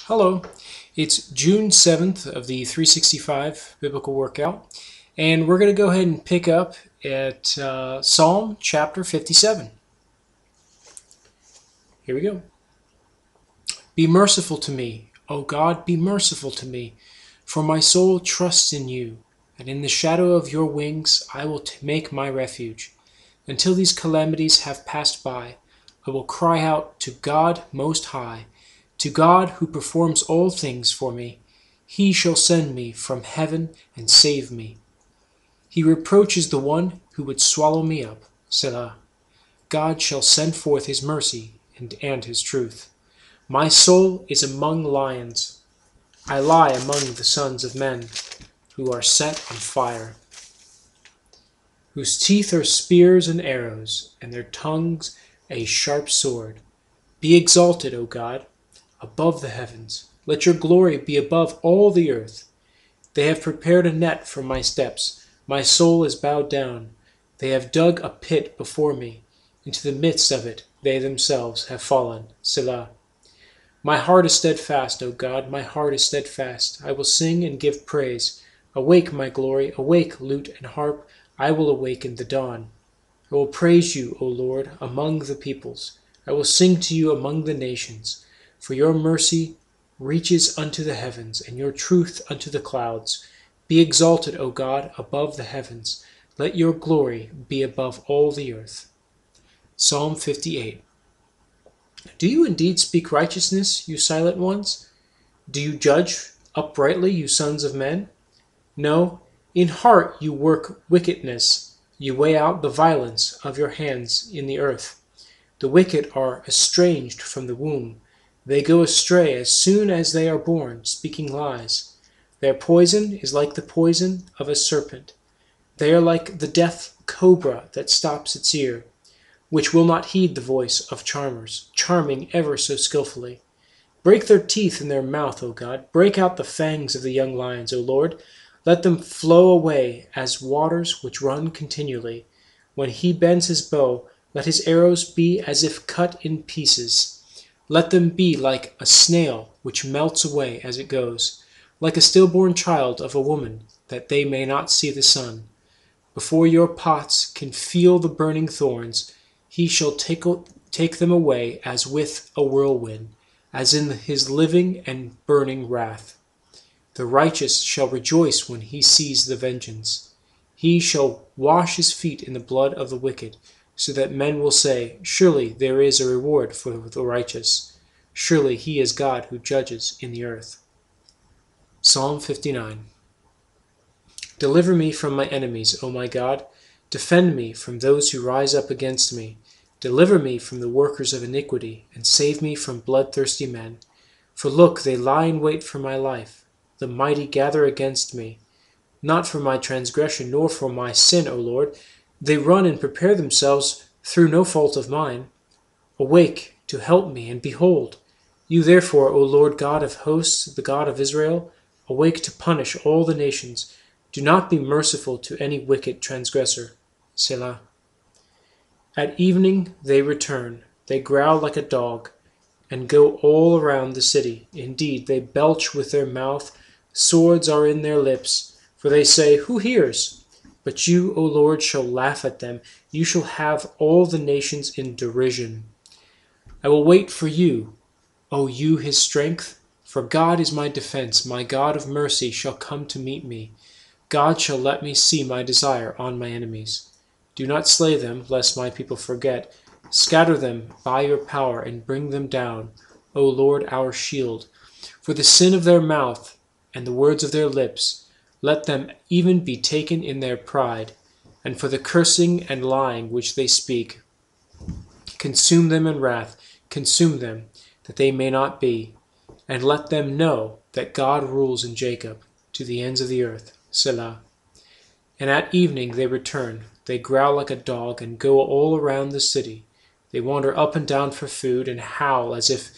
Hello, it's June 7th of the 365 Biblical Workout, and we're going to go ahead and pick up at Psalm chapter 57. Here we go. Be merciful to me, O God, be merciful to me, for my soul trusts in you, and in the shadow of your wings I will make my refuge. Until these calamities have passed by, I will cry out to God Most High, to God who performs all things for me. He shall send me from heaven and save me. He reproaches the one who would swallow me up. Selah. God shall send forth his mercy and his truth. My soul is among lions. I lie among the sons of men, who are set on fire, whose teeth are spears and arrows, and their tongues a sharp sword. Be exalted, O God, above the heavens. Let your glory be above all the earth. They have prepared a net for my steps. My soul is bowed down. They have dug a pit before me. Into the midst of it they themselves have fallen. Selah. My heart is steadfast, O God, my heart is steadfast. I will sing and give praise. Awake, my glory, awake, lute and harp. I will awaken the dawn. I will praise you, O Lord, among the peoples. I will sing to you among the nations. For your mercy reaches unto the heavens, and your truth unto the clouds. Be exalted, O God, above the heavens. Let your glory be above all the earth. Psalm 58. Do you indeed speak righteousness, you silent ones? Do you judge uprightly, you sons of men? No, in heart you work wickedness. You weigh out the violence of your hands in the earth. The wicked are estranged from the womb. They go astray as soon as they are born, speaking lies. Their poison is like the poison of a serpent. They are like the deaf cobra that stops its ear, which will not heed the voice of charmers, charming ever so skillfully. Break their teeth in their mouth, O God. Break out the fangs of the young lions, O Lord. Let them flow away as waters which run continually. When he bends his bow, let his arrows be as if cut in pieces. Let them be like a snail which melts away as it goes, like a stillborn child of a woman, that they may not see the sun. Before your pots can feel the burning thorns, he shall take them away as with a whirlwind, as in his living and burning wrath. The righteous shall rejoice when he sees the vengeance. He shall wash his feet in the blood of the wicked, so that men will say, surely there is a reward for the righteous. Surely he is God who judges in the earth. Psalm 59. Deliver me from my enemies, O my God. Defend me from those who rise up against me. Deliver me from the workers of iniquity, and save me from bloodthirsty men. For look, they lie in wait for my life. The mighty gather against me. Not for my transgression, nor for my sin, O Lord. They run and prepare themselves through no fault of mine. Awake to help me, and behold, you therefore, O Lord God of hosts, the God of Israel, awake to punish all the nations. Do not be merciful to any wicked transgressor. Selah. At evening they return. They growl like a dog, and go all around the city. Indeed, they belch with their mouth. Swords are in their lips. For they say, who hears? But you, O Lord, shall laugh at them. You shall have all the nations in derision. I will wait for you, O you his strength. For God is my defense. My God of mercy shall come to meet me. God shall let me see my desire on my enemies. Do not slay them, lest my people forget. Scatter them by your power and bring them down, O Lord, our shield. For the sin of their mouth and the words of their lips, let them even be taken in their pride, and for the cursing and lying which they speak. Consume them in wrath, consume them, that they may not be, and let them know that God rules in Jacob, to the ends of the earth. Selah. And at evening they return. They growl like a dog and go all around the city. They wander up and down for food and howl as if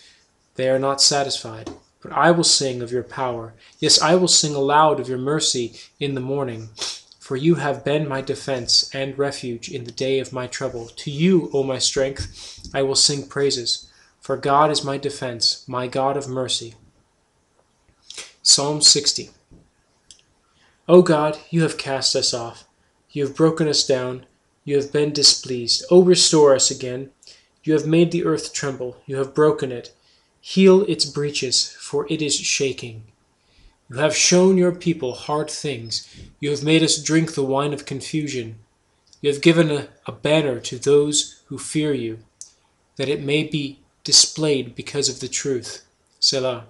they are not satisfied. But I will sing of your power. Yes, I will sing aloud of your mercy in the morning. For you have been my defense and refuge in the day of my trouble. To you, O my strength, I will sing praises. For God is my defense, my God of mercy. Psalm 60. O God, you have cast us off. You have broken us down. You have been displeased. O restore us again. You have made the earth tremble. You have broken it. Heal its breaches, for it is shaking. You have shown your people hard things. You have made us drink the wine of confusion. You have given a banner to those who fear you, that it may be displayed because of the truth. Selah.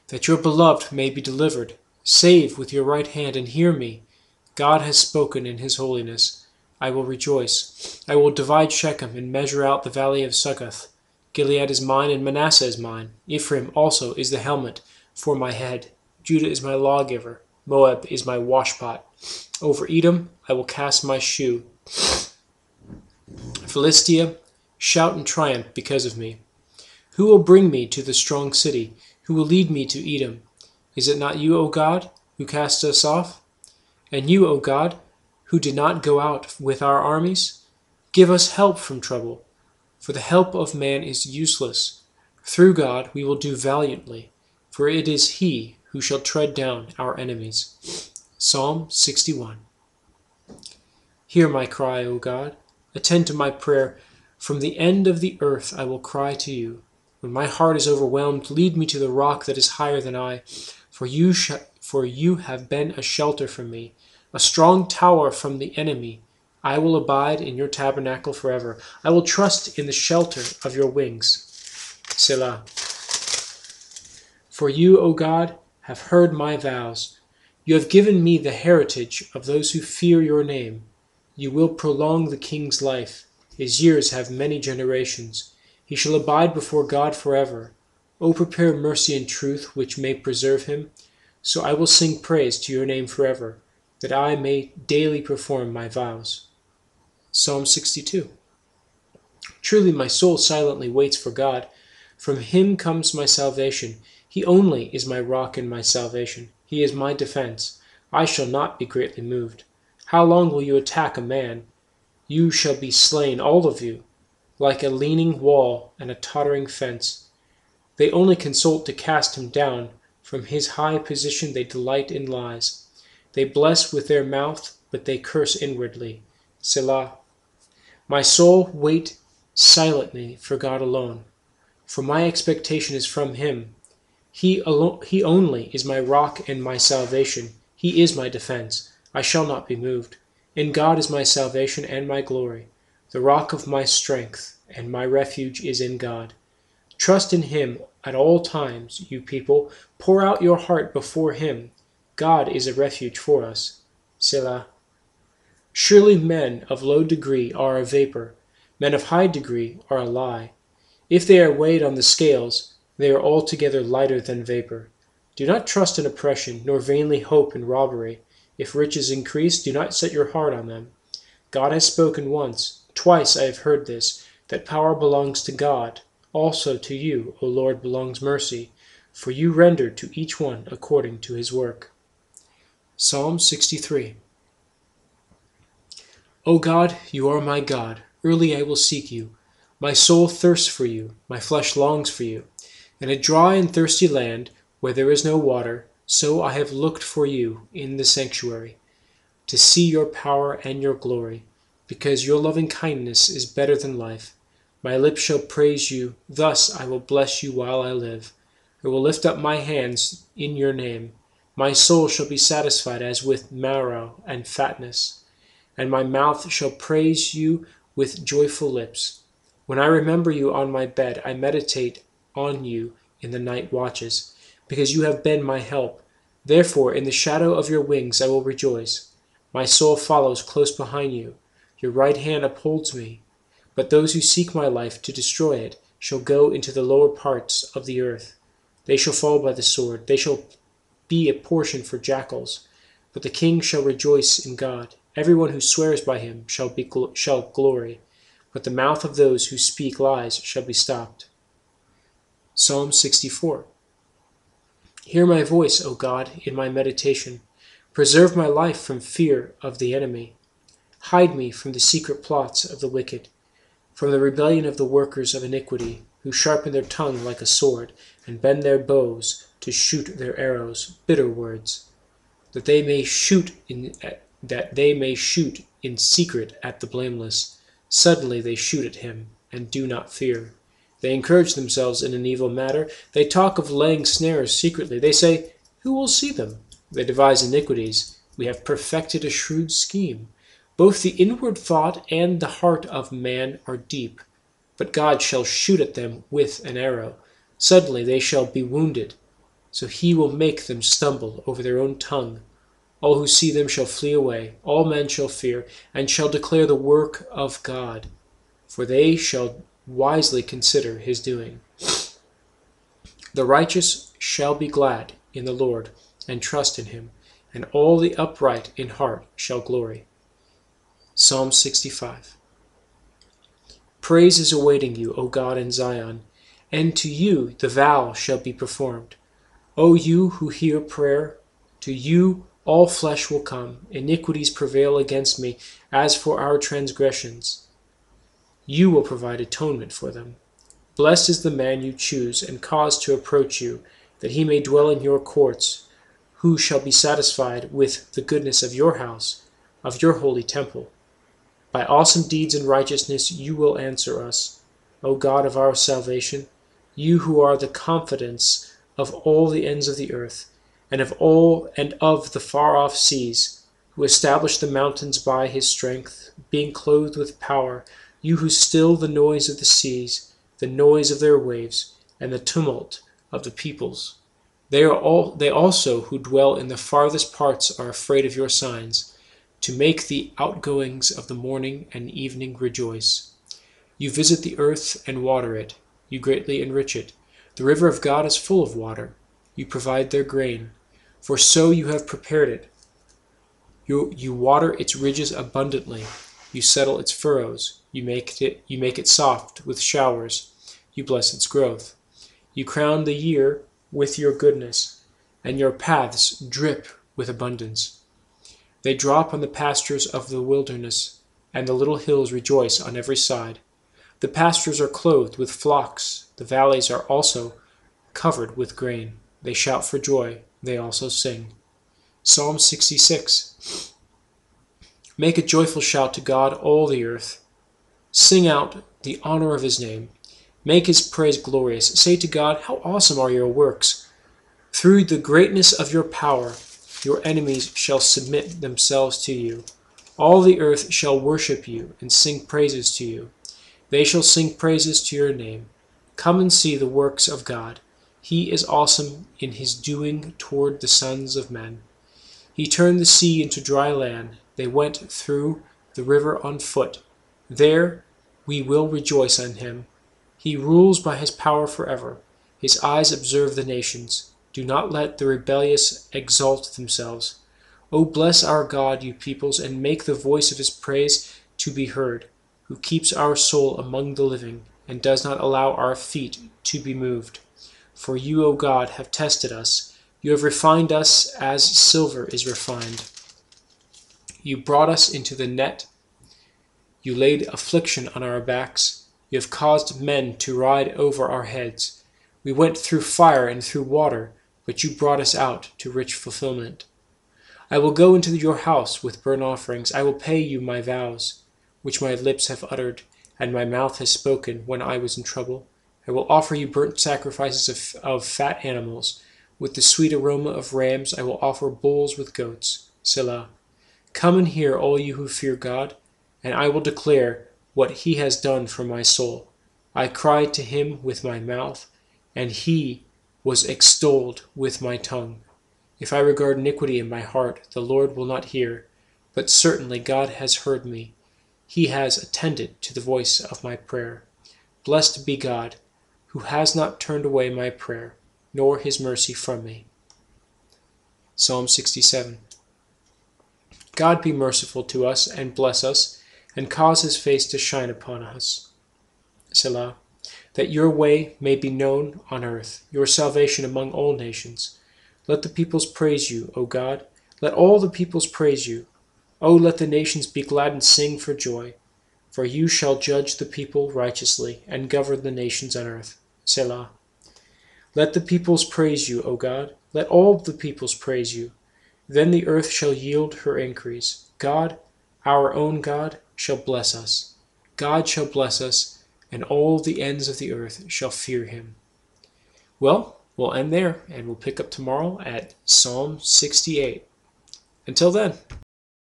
That your beloved may be delivered. Save with your right hand and hear me. God has spoken in his holiness. I will rejoice. I will divide Shechem and measure out the valley of Succoth. Gilead is mine and Manasseh is mine. Ephraim also is the helmet for my head. Judah is my lawgiver. Moab is my washpot. Over Edom I will cast my shoe. Philistia, shout in triumph because of me. Who will bring me to the strong city? Who will lead me to Edom? Is it not you, O God, who cast us off? And you, O God, who did not go out with our armies? Give us help from trouble, for the help of man is useless. Through God we will do valiantly, for it is he who shall tread down our enemies. Psalm 61. Hear my cry, O God. Attend to my prayer. From the end of the earth I will cry to you. When my heart is overwhelmed, lead me to the rock that is higher than I, for you have been a shelter for me, a strong tower from the enemy. I will abide in your tabernacle forever. I will trust in the shelter of your wings. Selah. For you, O God, have heard my vows. You have given me the heritage of those who fear your name. You will prolong the king's life. His years have many generations. He shall abide before God forever. O prepare mercy and truth, which may preserve him. So I will sing praise to your name forever, that I may daily perform my vows. Psalm 62. Truly my soul silently waits for God. From him comes my salvation. He only is my rock and my salvation. He is my defense. I shall not be greatly moved. How long will you attack a man? You shall be slain, all of you, like a leaning wall and a tottering fence. They only consult to cast him down. From his high position they delight in lies. They bless with their mouth, but they curse inwardly. Selah. My soul wait silently for God alone, for my expectation is from him. He only is my rock and my salvation. He is my defense. I shall not be moved. In God is my salvation and my glory. The rock of my strength and my refuge is in God. Trust in him at all times, you people. Pour out your heart before him. God is a refuge for us. Selah. Surely men of low degree are a vapor. Men of high degree are a lie. If they are weighed on the scales, they are altogether lighter than vapor. Do not trust in oppression, nor vainly hope in robbery. If riches increase, do not set your heart on them. God has spoken once, twice I have heard this, that power belongs to God. Also to you, O Lord, belongs mercy, for you render to each one according to his work. Psalm 63. O God, you are my God. Early I will seek you. My soul thirsts for you, my flesh longs for you. In a dry and thirsty land, where there is no water, so I have looked for you in the sanctuary, to see your power and your glory, because your loving kindness is better than life. My lips shall praise you, thus I will bless you while I live. I will lift up my hands in your name. My soul shall be satisfied as with marrow and fatness, and my mouth shall praise you with joyful lips. When I remember you on my bed, I meditate on you in the night watches, because you have been my help. Therefore, in the shadow of your wings I will rejoice. My soul follows close behind you. Your right hand upholds me. But those who seek my life to destroy it shall go into the lower parts of the earth. They shall fall by the sword. They shall be a portion for jackals. But the king shall rejoice in God. Everyone who swears by him shall glory. But the mouth of those who speak lies shall be stopped. Psalm 64. Hear my voice, O God, in my meditation. Preserve my life from fear of the enemy. Hide me from the secret plots of the wicked, from the rebellion of the workers of iniquity, who sharpen their tongue like a sword, and bend their bows to shoot their arrows, bitter words, that they may shoot in secret at the blameless. Suddenly they shoot at him, and do not fear. They encourage themselves in an evil matter. They talk of laying snares secretly. They say, who will see them? They devise iniquities. We have perfected a shrewd scheme. Both the inward thought and the heart of man are deep. But God shall shoot at them with an arrow. Suddenly they shall be wounded. So he will make them stumble over their own tongue. All who see them shall flee away. All men shall fear, and shall declare the work of God. For they shall wisely consider his doing. The righteous shall be glad in the Lord, and trust in him, and all the upright in heart shall glory. Psalm 65. Praise is awaiting you, O God, in Zion, and to you the vow shall be performed. O you who hear prayer, to you all flesh will come. Iniquities prevail against me, as for our transgressions. You will provide atonement for them. Blessed is the man you choose and cause to approach you, that he may dwell in your courts, who shall be satisfied with the goodness of your house, of your holy temple. By awesome deeds and righteousness you will answer us, O God of our salvation, you who are the confidence of all the ends of the earth, and of the far-off seas, who established the mountains by his strength, being clothed with power, you who still the noise of the seas, the noise of their waves, and the tumult of the peoples. They also who dwell in the farthest parts are afraid of your signs, to make the outgoings of the morning and evening rejoice. You visit the earth and water it, you greatly enrich it. The river of God is full of water. You provide their grain, for so you have prepared it. You water its ridges abundantly. You settle its furrows. You make it soft with showers. You bless its growth. You crown the year with your goodness, and your paths drip with abundance. They drop on the pastures of the wilderness, and the little hills rejoice on every side. The pastures are clothed with flocks. The valleys are also covered with grain. They shout for joy. They also sing. Psalm 66. Make a joyful shout to God, all the earth. Sing out the honor of his name. Make his praise glorious. Say to God, how awesome are your works! Through the greatness of your power, your enemies shall submit themselves to you. All the earth shall worship you and sing praises to you. They shall sing praises to your name. Come and see the works of God. He is awesome in his doing toward the sons of men. He turned the sea into dry land. They went through the river on foot. There we will rejoice in him. He rules by his power forever. His eyes observe the nations. Do not let the rebellious exalt themselves. O bless our God, you peoples, and make the voice of his praise to be heard, who keeps our soul among the living, and does not allow our feet to be moved. For you, O God, have tested us. You have refined us as silver is refined. You brought us into the net. You laid affliction on our backs. You have caused men to ride over our heads. We went through fire and through water, but you brought us out to rich fulfillment. I will go into your house with burnt offerings. I will pay you my vows, which my lips have uttered, and my mouth has spoken when I was in trouble. I will offer you burnt sacrifices of fat animals. With the sweet aroma of rams I will offer bulls with goats. Selah. Come and hear, all you who fear God, and I will declare what he has done for my soul. I cried to him with my mouth, and he was extolled with my tongue. If I regard iniquity in my heart, the Lord will not hear, but certainly God has heard me. He has attended to the voice of my prayer. Blessed be God, who has not turned away my prayer, nor his mercy from me. Psalm 67. God be merciful to us and bless us, and cause his face to shine upon us. Selah. That your way may be known on earth, your salvation among all nations. Let the peoples praise you, O God. Let all the peoples praise you. O let the nations be glad and sing for joy. For you shall judge the people righteously, and govern the nations on earth. Selah. Let the peoples praise you, O God. Let all the peoples praise you. Then the earth shall yield her increase. God, our own God, shall bless us. God shall bless us, and all the ends of the earth shall fear him. Well, we'll end there, and we'll pick up tomorrow at Psalm 68. Until then.